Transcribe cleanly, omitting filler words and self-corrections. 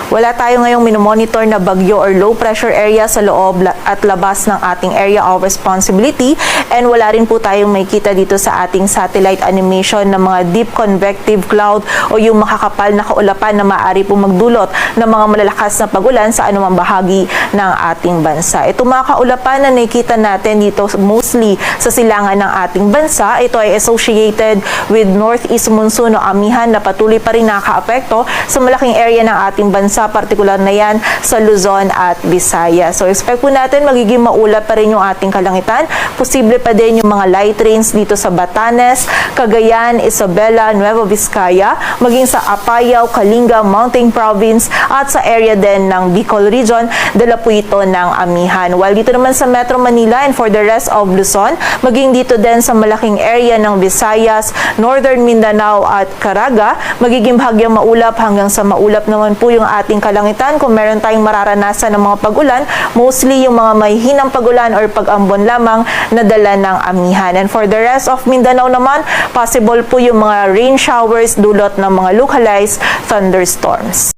Wala tayo ngayong minomonitor na bagyo or low pressure area sa loob at labas ng ating area of responsibility, and wala rin po tayong makikita dito sa ating satellite animation ng mga deep convective cloud o yung makakapal na kaulapan na maaari po magdulot ng mga malalakas na pagulan sa anumang bahagi ng ating bansa. Itong mga kaulapan na nakikita natin dito mostly sa silangan ng ating bansa, ito ay associated with northeast monsoon o amihan na patuloy pa rin nakakaapekto sa malaking area ng ating bansa, partikular na yan sa Luzon at Visayas. So expect po natin magiging maulap pa rin yung ating kalangitan. Posible pa din yung mga light rains dito sa Batanes, Cagayan, Isabela, Nueva Vizcaya, maging sa Apayao, Kalinga, Mountain Province at sa area din ng Bicol Region, dala po ito ng amihan. While dito naman sa Metro Manila and for the rest of Luzon, maging dito din sa malaking area ng Visayas, Northern Mindanao at Caraga, magiging bahagyang maulap hanggang sa maulap naman po yung ating kalangitan. Kung meron tayong mararanasan ng mga pagulan, mostly yung mga may hinang pagulan or pag-ambon lamang na dala ng amihan. And for the rest of Mindanao naman, possible po yung mga rain showers dulot ng mga localized thunderstorms.